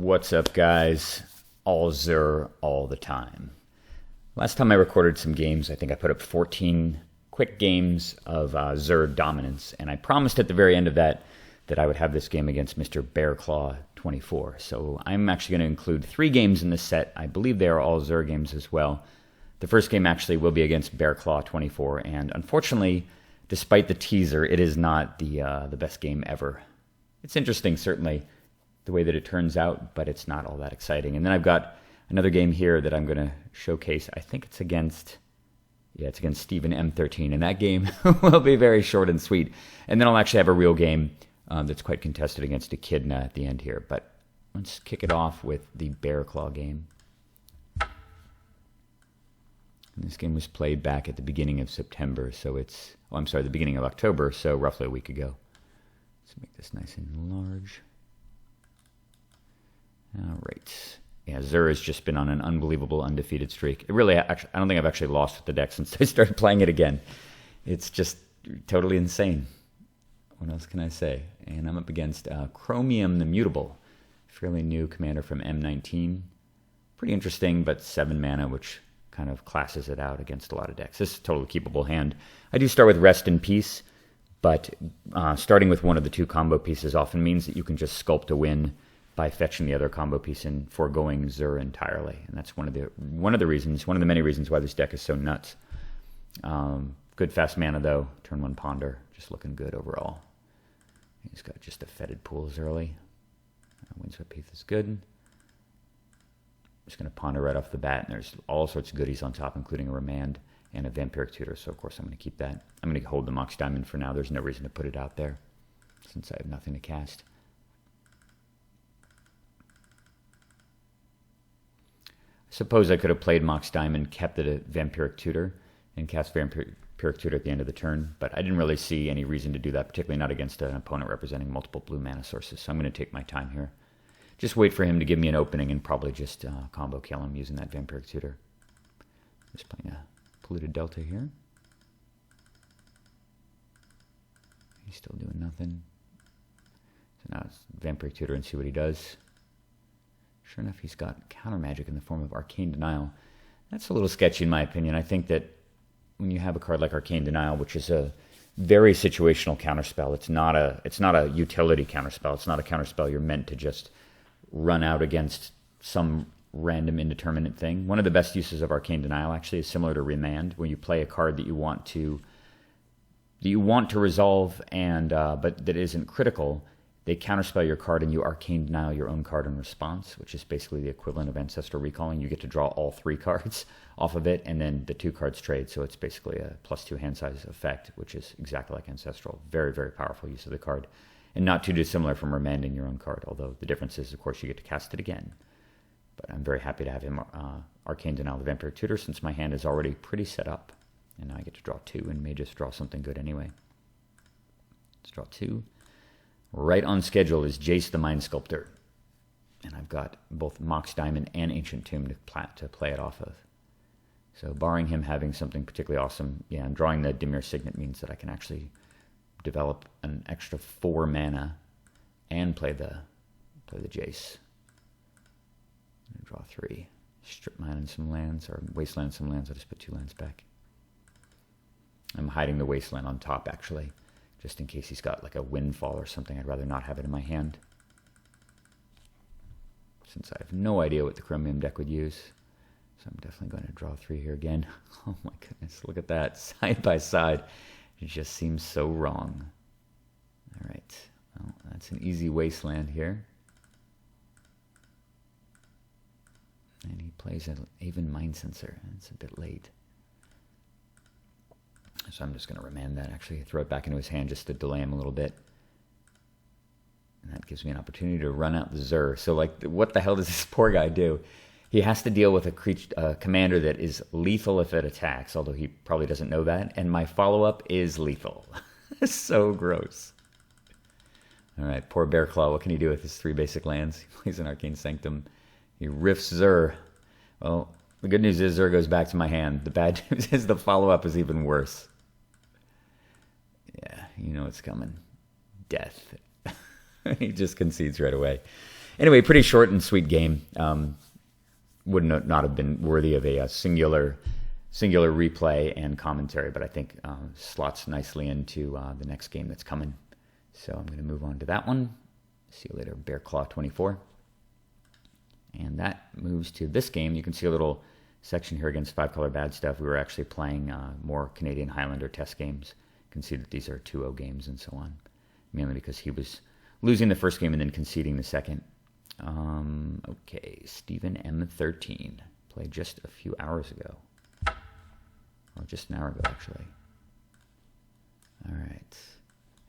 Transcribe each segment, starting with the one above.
What's up, guys? All Zur all the time. Last time I recorded some games, I think I put up 14 quick games of Zur dominance, and I promised at the very end of that I would have this game against Mr. Bearclaw 24. So I'm actually going to include 3 games in this set. I believe they are all Zur games as well. The first game actually will be against Bearclaw 24, and unfortunately, despite the teaser, it is not the best game ever. It's interesting, certainly, the way that it turns out, but it's not all that exciting. And then I've got another game here that I'm going to showcase. I think it's against Stephen M13, and that game will be very short and sweet. And then I'll actually have a real game that's quite contested against Echidna at the end here. But let's kick it off with the Bearclaw game. And this game was played back at the beginning of September, so the beginning of October, so roughly a week ago. Let's make this nice and large. All right. Yeah, Zur has just been on an unbelievable undefeated streak. I don't think I've actually lost with the deck since I started playing it again. It's just totally insane. What else can I say? And I'm up against Chromium the Mutable, fairly new commander from M19. Pretty interesting, but 7 mana, which kind of classes it out against a lot of decks. This is a totally keepable hand. I do start with Rest in Peace, but starting with one of the 2 combo pieces often means that you can just sculpt a win by fetching the other combo piece and foregoing Zur entirely. And that's one of the many reasons why this deck is so nuts. Good fast mana though, turn 1 Ponder, just looking good overall. He's got just a fetid pools early. Windswept Heath is good. Just going to Ponder right off the bat, and there's all sorts of goodies on top, including a Remand and a Vampiric Tutor, so of course I'm going to keep that. I'm going to hold the Mox Diamond for now. There's no reason to put it out there, since I have nothing to cast. Suppose I could have played Mox Diamond, kept it a Vampiric Tutor, and cast Vampiric Tutor at the end of the turn, but I didn't really see any reason to do that, particularly not against an opponent representing multiple blue mana sources, so I'm going to take my time here. Just wait for him to give me an opening and probably just combo kill him using that Vampiric Tutor. Just playing a Polluted Delta here. He's still doing nothing. So now it's Vampiric Tutor and see what he does. Sure enough, he's got counter magic in the form of Arcane Denial. That's a little sketchy in my opinion. I think that when you have a card like Arcane Denial, which is a very situational counterspell, it's not a utility counterspell. It's not a counterspell you're meant to just run out against some random indeterminate thing. One of the best uses of Arcane Denial actually is similar to Remand, where you play a card that you want to resolve and but that isn't critical. They counterspell your card and you Arcane Denial your own card in response, which is basically the equivalent of Ancestral Recalling. You get to draw all 3 cards off of it, and then the 2 cards trade, so it's basically a +2 hand size effect, which is exactly like Ancestral. Very, very powerful use of the card, and not too dissimilar from remanding your own card, although the difference is, of course, you get to cast it again. But I'm very happy to have him Arcane Denial the Vampiric Tutor, since my hand is already pretty set up, and now I get to draw 2, and may just draw something good anyway. Let's draw 2. Right on schedule is Jace the Mind Sculptor. And I've got both Mox Diamond and Ancient Tomb to play it off of. So barring him having something particularly awesome, yeah, and drawing the Dimir Signet means that I can actually develop an extra 4 mana and play the Jace. I'm going to draw 3. Strip mine and some lands, or wasteland some lands. I'll just put 2 lands back. I'm hiding the wasteland on top, actually, just in case he's got like a windfall or something. I'd rather not have it in my hand, since I have no idea what the Chromium deck would use. So I'm definitely going to draw 3 here again. Oh my goodness, look at that, side by side. It just seems so wrong. All right, well, that's an easy wasteland here. And he plays an Aven Mind Sensor. It's a bit late. So I'm just going to remand that, actually throw it back into his hand just to delay him a little bit. And that gives me an opportunity to run out the Zur. So like, what the hell does this poor guy do? He has to deal with a commander that is lethal if it attacks, although he probably doesn't know that. And my follow-up is lethal. So gross. All right, poor Bearclaw. What can he do with his 3 basic lands? He plays an Arcane Sanctum. He riffs Zur. Well, the good news is Zur goes back to my hand. The bad news is the follow-up is even worse. Yeah, you know it's coming. Death. He just concedes right away. Anyway, pretty short and sweet game. Would not have been worthy of a singular replay and commentary, but I think slots nicely into the next game that's coming. So I'm going to move on to that one. See you later, Bear Claw 24. And that moves to this game. You can see a little section here against 5-color bad stuff. We were actually playing more Canadian Highlander test games. You can see that these are 2-0 games and so on, mainly because he was losing the first game and then conceding the second. Okay, Stephen M13 played just a few hours ago. Or just an hour ago, actually. All right.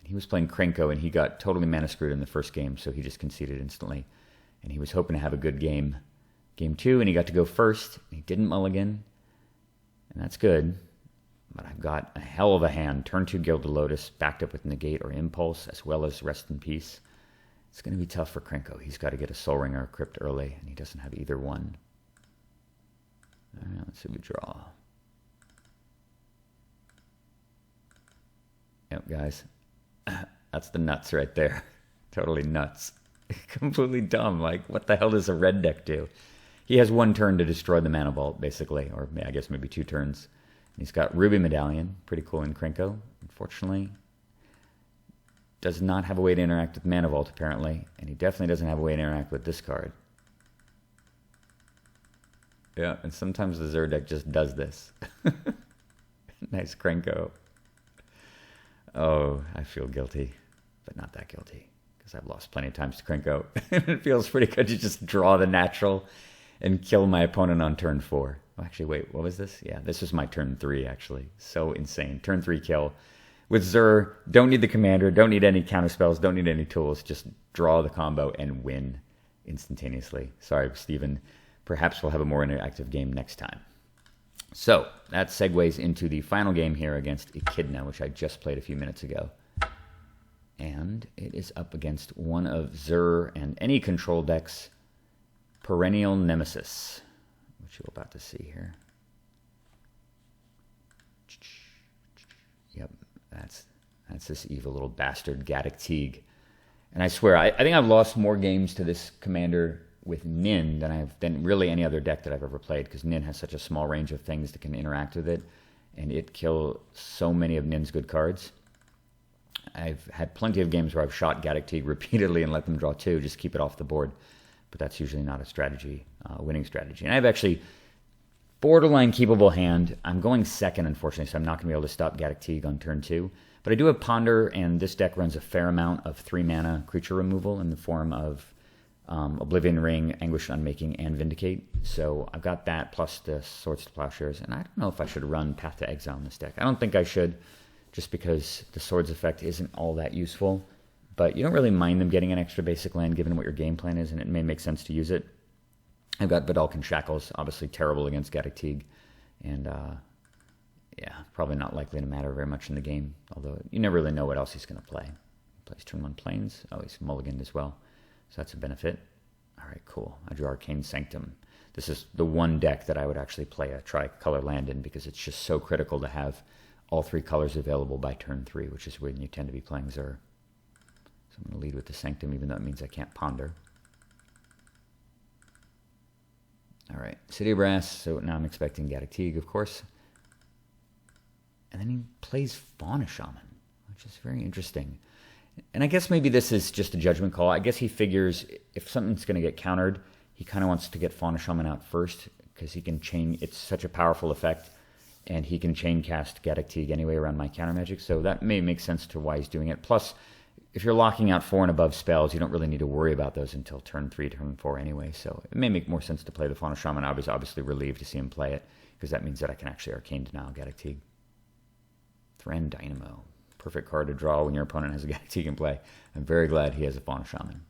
He was playing Krenko, and he got totally mana screwed in the first game, so he just conceded instantly. And he was hoping to have a good game. Game 2, and he got to go first. He didn't mulligan, and that's good. But I've got a hell of a hand. Turn 2 Gilded Lotus, backed up with Negate or Impulse, as well as Rest in Peace. It's going to be tough for Krenko. He's got to get a Soul Ring or a Crypt early, and he doesn't have either one. All right, let's see what we draw. Yep, guys. That's the nuts right there. Totally nuts. Completely dumb. Like, what the hell does a red deck do? He has 1 turn to destroy the Mana Vault, basically. Or I guess maybe 2 turns. He's got Ruby Medallion. Pretty cool in Krenko. Unfortunately, does not have a way to interact with Mana Vault, apparently. And he definitely doesn't have a way to interact with this card. Yeah, and sometimes the Zur deck just does this. Nice Krenko. Oh, I feel guilty, but not that guilty, because I've lost plenty of times to Krenko. It feels pretty good to just draw the natural and kill my opponent on turn 4. Oh, actually, wait, what was this? Yeah, this was my turn 3, actually. So insane. Turn 3 kill. With Zur, don't need the commander, don't need any counter spells, don't need any tools. Just draw the combo and win instantaneously. Sorry, Stephen. Perhaps we'll have a more interactive game next time. So that segues into the final game here against Echidna, which I just played a few minutes ago. And it is up against one of Zur and any control deck's perennial nemesis, which you're about to see here. Yep, that's this evil little bastard, Gaddock Teeg. And I swear, I think I've lost more games to this commander with Nin than really any other deck that I've ever played, because Nin has such a small range of things that can interact with it, and it kills so many of Nin's good cards. I've had plenty of games where I've shot Gaddock Teeg repeatedly and let them draw 2, just keep it off the board, but that's usually not a strategy, winning strategy. And I have actually borderline keepable hand. I'm going second, unfortunately, so I'm not going to be able to stop Gaddock Teeg on turn 2. But I do have Ponder, and this deck runs a fair amount of 3-mana creature removal in the form of Oblivion Ring, Anguish Unmaking, and Vindicate. So I've got that, plus the Swords to Plowshares. And I don't know if I should run Path to Exile in this deck. I don't think I should, just because the Swords effect isn't all that useful. But you don't really mind them getting an extra basic land, given what your game plan is, and it may make sense to use it. I've got Vedalken Shackles, obviously terrible against Gaddock Teeg. And, yeah, probably not likely to matter very much in the game, although you never really know what else he's going to play. He plays turn 1 Plains. Oh, he's mulliganed as well. So that's a benefit. All right, cool. I drew Arcane Sanctum. This is the one deck that I would actually play a tri-color land in, because it's just so critical to have all 3 colors available by turn 3, which is when you tend to be playing Zur. So I'm going to lead with the Sanctum, even though it means I can't Ponder. All right, City of Brass. So now I'm expecting Gaddock Teeg, of course. And then he plays Fauna Shaman, which is very interesting. And I guess maybe this is just a judgment call. I guess he figures if something's going to get countered, he kind of wants to get Fauna Shaman out first, because he can chain. It's such a powerful effect, and he can chain cast Gaddock Teeg anyway around my counter magic. So that may make sense to why he's doing it. Plus, if you're locking out 4 and above spells, you don't really need to worry about those until turn 3, turn 4 anyway. So it may make more sense to play the Fauna Shaman. I was obviously relieved to see him play it, because that means that I can actually Arcane Denial Gaddock Teeg. Thran Dynamo. Perfect card to draw when your opponent has a Gaddock Teeg in play. I'm very glad he has a Fauna Shaman.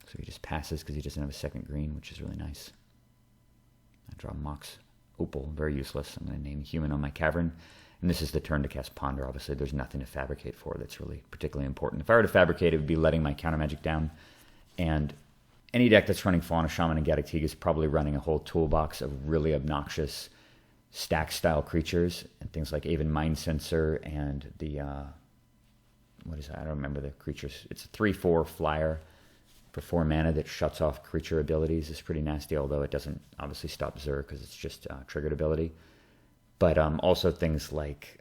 So he just passes because he doesn't have a second green, which is really nice. I draw Mox Opal, very useless. I'm going to name Human on my Cavern. And this is the turn to cast Ponder. Obviously, there's nothing to fabricate for that's really particularly important. If I were to fabricate, it would be letting my counter magic down. And any deck that's running Fauna Shaman and Gaddock Teeg is probably running a whole toolbox of really obnoxious stack-style creatures, and things like Aven Mind Sensor and the, what is that? I don't remember the creatures. It's a 3/4 flyer. for 4 mana that shuts off creature abilities is pretty nasty, although it doesn't obviously stop Zur because it's just triggered ability. But also things like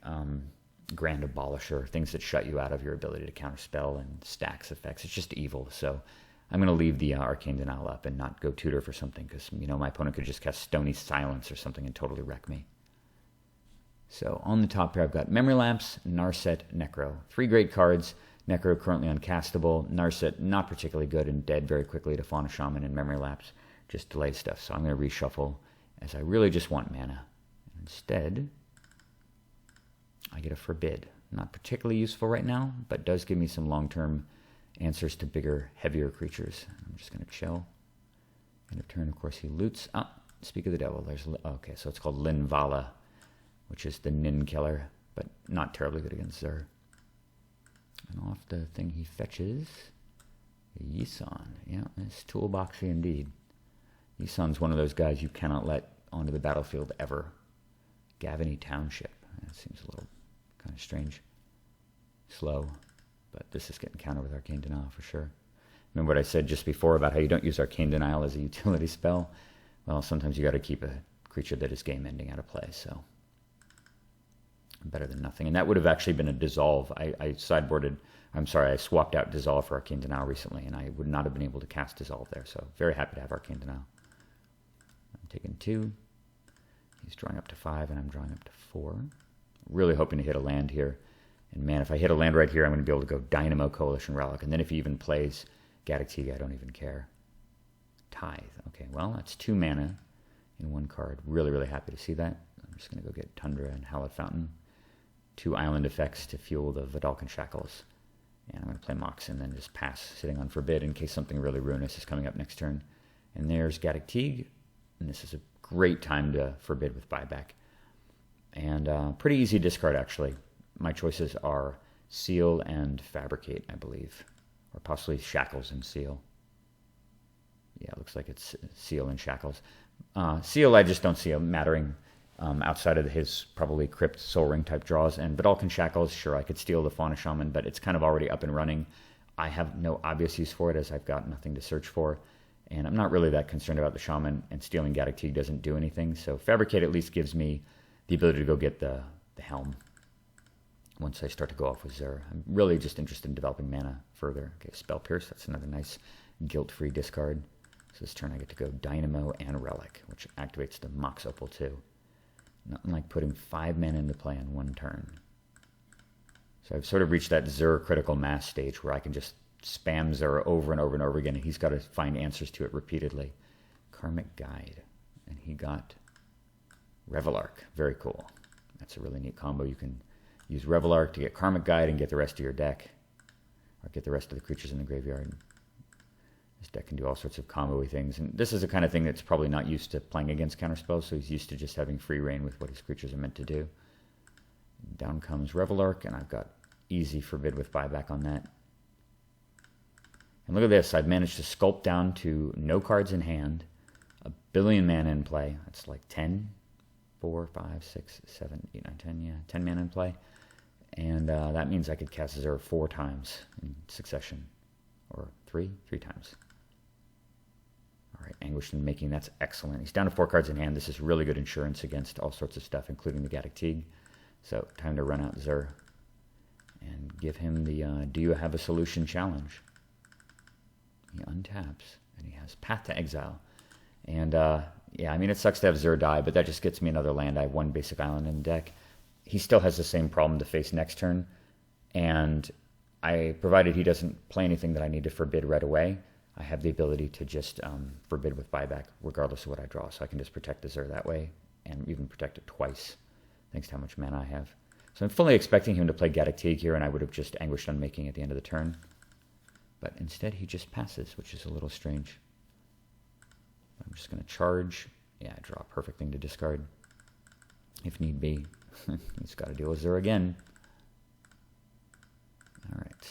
Grand Abolisher, things that shut you out of your ability to counterspell, and stacks effects. It's just evil. So I'm going to leave the Arcane Denial up and not go tutor for something because, you know, my opponent could just cast Stony Silence or something and totally wreck me. So on the top here, I've got Memory Lapse, Narset, Necro. 3 great cards. Necro currently uncastable. Narset not particularly good and dead very quickly to Fauna Shaman, and Memory Lapse just delays stuff. So I'm going to reshuffle as I really just want mana. Instead, I get a Forbid. Not particularly useful right now, but does give me some long-term answers to bigger, heavier creatures. I'm just going to chill. End of turn, of course, he loots. Speak of the devil. Okay, so it's called Linvala, which is the Nin killer, but not terribly good against Zur. And off the thing he fetches, Yisan. Yeah, it's toolboxy indeed. Yisan's one of those guys you cannot let onto the battlefield ever. Gavany Township. That seems a little kind of strange. Slow. But this is getting countered with Arcane Denial for sure. Remember what I said just before about how you don't use Arcane Denial as a utility spell? Well, sometimes you got to keep a creature that is game ending out of play, so better than nothing. And that would have actually been a Dissolve. I swapped out Dissolve for Arcane Denial recently, and I would not have been able to cast Dissolve there, so very happy to have Arcane Denial. I'm taking 2. He's drawing up to 5, and I'm drawing up to 4. Really hoping to hit a land here. And man, if I hit a land right here, I'm going to be able to go Dynamo, Coalition Relic. And then if he even plays Gaddock Teeg, I don't even care. Tithe. Okay, well, that's 2 mana in 1 card. Really, really happy to see that. I'm just going to go get Tundra and Hallowed Fountain. 2 island effects to fuel the Vidalcan Shackles. And I'm going to play Mox and then just pass, sitting on Forbid in case something really ruinous is coming up next turn. And there's Gaddock Teeg. And this is a great time to Forbid with buyback. And pretty easy discard, actually. My choices are Seal and Fabricate, I believe. Or possibly Shackles and Seal. Yeah, it looks like it's Seal and Shackles. Seal, I just don't see him mattering outside of his probably Crypt, Soul Ring type draws. And Vidalcan Shackles, sure, I could steal the Fauna Shaman, but it's kind of already up and running. I have no obvious use for it as I've got nothing to search for. And I'm not really that concerned about the Shaman, and stealing Gaddock Teeg doesn't do anything. So Fabricate at least gives me the ability to go get the Helm once I start to go off with Zur. I'm really just interested in developing mana further. Okay, Spell Pierce, that's another nice guilt-free discard. So this turn I get to go Dynamo and Relic, which activates the Mox Opal too. Nothing like putting 5 mana into play in 1 turn. So I've sort of reached that Zur critical mass stage where I can just spam Zur over and over and over again, and he's got to find answers to it repeatedly. Karmic Guide, and he got Revelark. Very cool. That's a really neat combo. You can use Revelark to get Karmic Guide and get the rest of your deck, or get the rest of the creatures in the graveyard. This deck can do all sorts of combo-y things, and this is the kind of thing that's probably not used to playing against counterspells, so he's used to just having free reign with what his creatures are meant to do. Down comes Revelark, and I've got easy Forbid with buyback on that. And look at this, I've managed to sculpt down to no cards in hand, 1 billion mana in play. That's like 10, 4, 5, 6, 7, 8, 9, 10, yeah, 10 mana in play. And that means I could cast Zur 4 times in succession, or 3 times. All right, Anguished in Making, that's excellent. He's down to 4 cards in hand. This is really good insurance against all sorts of stuff, including the Gaddock Teeg. So time to run out Zur and give him the Do You Have a Solution challenge. He untaps, and he has Path to Exile. And yeah, I mean, it sucks to have Zur die, but that just gets me another land. I have 1 basic island in the deck. He still has the same problem to face next turn, and provided he doesn't play anything that I need to Forbid right away, I have the ability to just Forbid with buyback regardless of what I draw, so I can just protect the Zur that way, and even protect it twice, thanks to how much mana I have. So I'm fully expecting him to play Gaddock Teeg here, and I would have just Anguished Unmaking at the end of the turn. But instead he just passes, which is a little strange. I'm just going to charge. Yeah, I draw a perfect thing to discard, if need be. He's got to deal with Zur again. All right.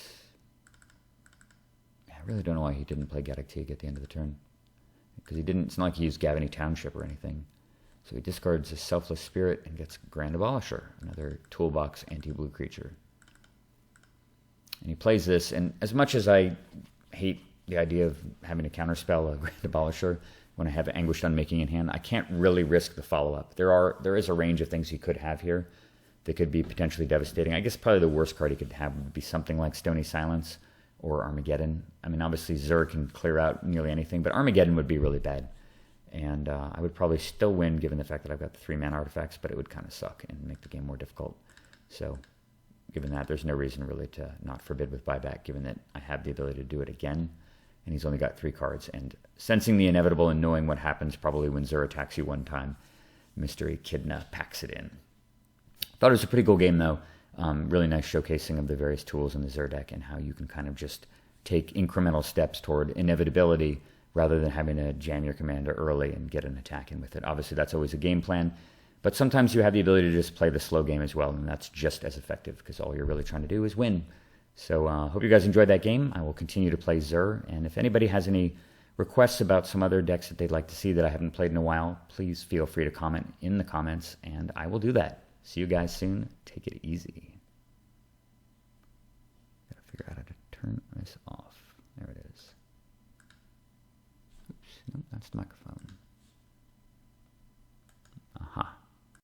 I really don't know why he didn't play Gaddock Teeg at the end of the turn. Because he didn't, it's not like he used Gavany Township or anything. So he discards a Selfless Spirit and gets Grand Abolisher, another toolbox anti-blue creature. And he plays this, and as much as I hate the idea of having to counterspell a Grand Abolisher when I have Anguished Unmaking in hand. I can't really risk the follow-up. There is a range of things he could have here that could be potentially devastating. I guess probably the worst card he could have would be something like Stony Silence or Armageddon. I mean, obviously Zur can clear out nearly anything, but Armageddon would be really bad. And I would probably still win given the fact that I've got the 3-mana artifacts, but it would kind of suck and make the game more difficult. So given that, there's no reason really to not forbid with buyback, given that I have the ability to do it again. And he's only got 3 cards. And sensing the inevitable and knowing what happens probably when Zur attacks you one time, Mr. Echidna packs it in. Thought it was a pretty cool game, though. Really nice showcasing of the various tools in the Zur deck and how you can kind of just take incremental steps toward inevitability rather than having to jam your commander early and get an attack in with it. Obviously, that's always a game plan. But sometimes you have the ability to just play the slow game as well, and that's just as effective because all you're really trying to do is win. So hope you guys enjoyed that game. I will continue to play Zur, and if anybody has any requests about some other decks that they'd like to see that I haven't played in a while, please feel free to comment in the comments, and I will do that. See you guys soon. Take it easy. Gotta figure out how to turn this off. There it is. Oops, nope, that's the microphone.